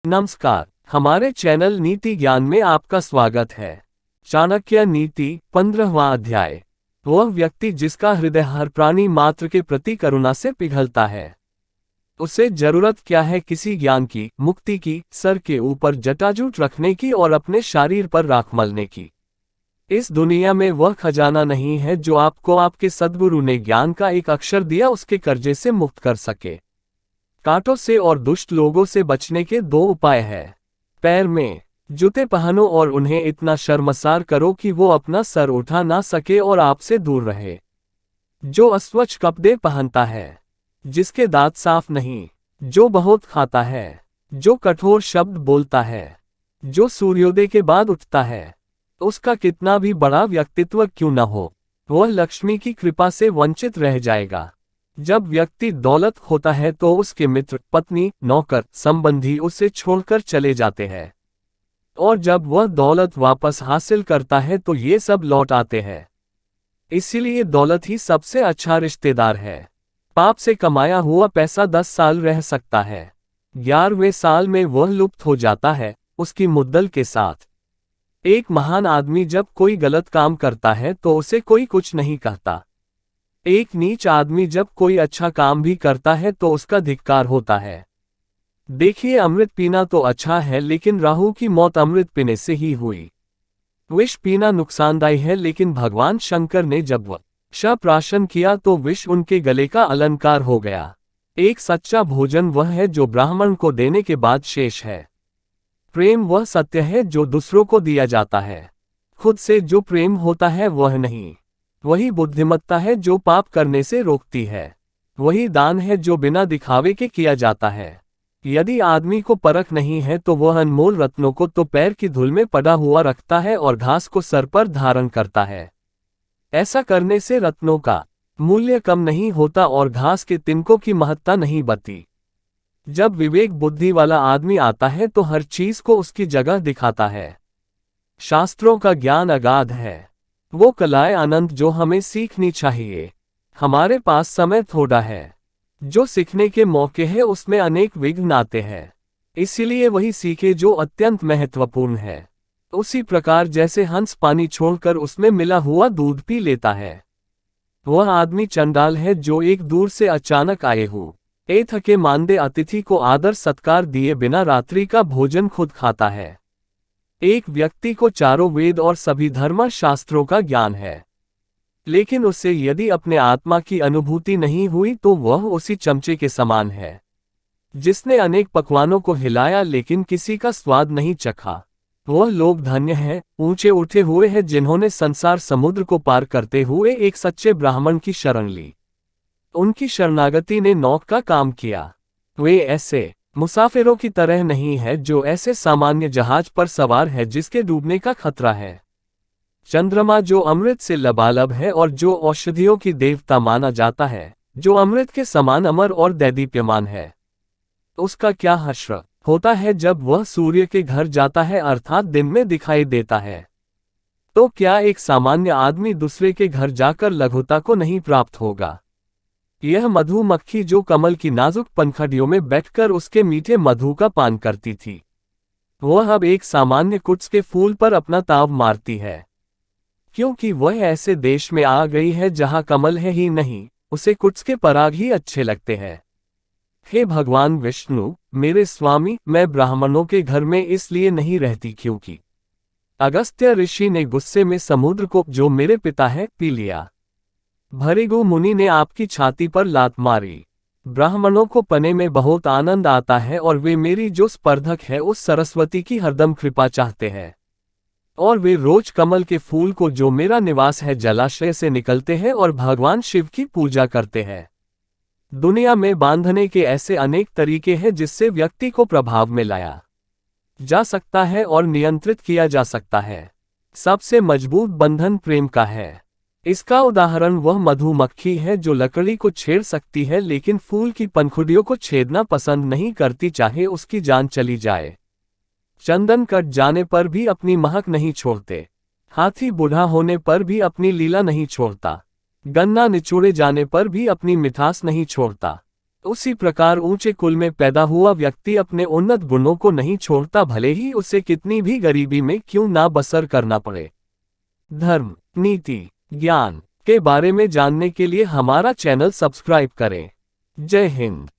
नमस्कार, हमारे चैनल नीति ज्ञान में आपका स्वागत है। चाणक्य नीति 15वां अध्याय। वह व्यक्ति जिसका हृदय हर प्राणी मात्र के प्रति करुणा से पिघलता है, उसे जरूरत क्या है किसी ज्ञान की, मुक्ति की, सर के ऊपर जटाजूट रखने की और अपने शरीर पर राख मलने की। इस दुनिया में वह खजाना नहीं है जो आपको आपके सद्गुरु ने ज्ञान का एक अक्षर दिया उसके कर्जे से मुक्त कर सके। कांटों से और दुष्ट लोगों से बचने के दो उपाय हैं। पैर में जूते पहनो और उन्हें इतना शर्मसार करो कि वो अपना सर उठा ना सके और आपसे दूर रहे। जो अस्वच्छ कपड़े पहनता है, जिसके दांत साफ नहीं, जो बहुत खाता है, जो कठोर शब्द बोलता है, जो सूर्योदय के बाद उठता है, उसका कितना भी बड़ा व्यक्तित्व क्यों न हो, वह लक्ष्मी की कृपा से वंचित रह जाएगा। जब व्यक्ति दौलत होता है तो उसके मित्र, पत्नी, नौकर, संबंधी उसे छोड़कर चले जाते हैं, और जब वह दौलत वापस हासिल करता है तो ये सब लौट आते हैं। इसीलिए दौलत ही सबसे अच्छा रिश्तेदार है। पाप से कमाया हुआ पैसा 10 साल रह सकता है, 11वें साल में वह लुप्त हो जाता है, उसकी मुद्दल के साथ। एक महान आदमी जब कोई गलत काम करता है तो उसे कोई कुछ नहीं कहता। एक नीच आदमी जब कोई अच्छा काम भी करता है तो उसका धिक्कार होता है। देखिए, अमृत पीना तो अच्छा है, लेकिन राहु की मौत अमृत पीने से ही हुई। विष पीना नुकसानदायी है, लेकिन भगवान शंकर ने जब विष प्राशन किया तो विष उनके गले का अलंकार हो गया। एक सच्चा भोजन वह है जो ब्राह्मण को देने के बाद शेष है। प्रेम वह सत्य है जो दूसरों को दिया जाता है। खुद से जो प्रेम होता है वह नहीं। वही बुद्धिमत्ता है जो पाप करने से रोकती है। वही दान है जो बिना दिखावे के किया जाता है। यदि आदमी को परख नहीं है तो वह अनमोल रत्नों को तो पैर की धूल में पड़ा हुआ रखता है और घास को सर पर धारण करता है। ऐसा करने से रत्नों का मूल्य कम नहीं होता और घास के तिनकों की महत्ता नहीं बढ़ती। जब विवेक बुद्धि वाला आदमी आता है तो हर चीज को उसकी जगह दिखाता है। शास्त्रों का ज्ञान अगाध है, वो कलाएं अनंत जो हमें सीखनी चाहिए। हमारे पास समय थोड़ा है, जो सीखने के मौके हैं उसमें अनेक विघ्न आते हैं। इसीलिए वही सीखे जो अत्यंत महत्वपूर्ण है। उसी प्रकार जैसे हंस पानी छोड़कर उसमें मिला हुआ दूध पी लेता है, वह आदमी चंडाल है जो एक दूर से अचानक आए हो ए थके मानदे अतिथि को आदर सत्कार दिए बिना रात्रि का भोजन खुद खाता है। एक व्यक्ति को चारों वेद और सभी धर्म शास्त्रों का ज्ञान है, लेकिन उससे यदि अपने आत्मा की अनुभूति नहीं हुई तो वह उसी चमचे के समान है जिसने अनेक पकवानों को हिलाया लेकिन किसी का स्वाद नहीं चखा। वह लोग धन्य हैं, ऊंचे उठे हुए हैं जिन्होंने संसार समुद्र को पार करते हुए एक सच्चे ब्राह्मण की शरण ली। उनकी शरणागति ने नौक का काम किया। वे ऐसे मुसाफिरों की तरह नहीं है जो ऐसे सामान्य जहाज पर सवार है जिसके डूबने का खतरा है। चंद्रमा जो अमृत से लबालब है और जो औषधियों की देवता माना जाता है, जो अमृत के समान अमर और दैदीप्यमान है, उसका क्या हर्ष होता है जब वह सूर्य के घर जाता है अर्थात दिन में दिखाई देता है। तो क्या एक सामान्य आदमी दूसरे के घर जाकर लघुता को नहीं प्राप्त होगा? यह मधुमक्खी जो कमल की नाजुक पंखुड़ियों में बैठकर उसके मीठे मधु का पान करती थी, वह अब एक सामान्य कुट्स के फूल पर अपना ताव मारती है, क्योंकि वह ऐसे देश में आ गई है जहां कमल है ही नहीं, उसे कुट्स के पराग ही अच्छे लगते हैं। हे भगवान विष्णु, मेरे स्वामी, मैं ब्राह्मणों के घर में इसलिए नहीं रहती क्योंकि अगस्त्य ऋषि ने गुस्से में समुद्र को, जो मेरे पिता है, पी लिया। भृगु मुनि ने आपकी छाती पर लात मारी। ब्राह्मणों को पने में बहुत आनंद आता है और वे मेरी जो स्पर्धक है उस सरस्वती की हरदम कृपा चाहते हैं, और वे रोज कमल के फूल को, जो मेरा निवास है, जलाशय से निकलते हैं और भगवान शिव की पूजा करते हैं। दुनिया में बांधने के ऐसे अनेक तरीके हैं जिससे व्यक्ति को प्रभाव में लाया जा सकता है और नियंत्रित किया जा सकता है। सबसे मजबूत बंधन प्रेम का है। इसका उदाहरण वह मधुमक्खी है जो लकड़ी को छेड़ सकती है लेकिन फूल की पंखुड़ियों को छेदना पसंद नहीं करती, चाहे उसकी जान चली जाए। चंदन कट जाने पर भी अपनी महक नहीं छोड़ते। हाथी बूढ़ा होने पर भी अपनी लीला नहीं छोड़ता। गन्ना निचोड़े जाने पर भी अपनी मिठास नहीं छोड़ता। उसी प्रकार ऊंचे कुल में पैदा हुआ व्यक्ति अपने उन्नत गुणों को नहीं छोड़ता, भले ही उसे कितनी भी गरीबी में क्यों ना बसर करना पड़े। धर्म, नीति, ज्ञान के बारे में जानने के लिए हमारा चैनल सब्सक्राइब करें। जय हिंद।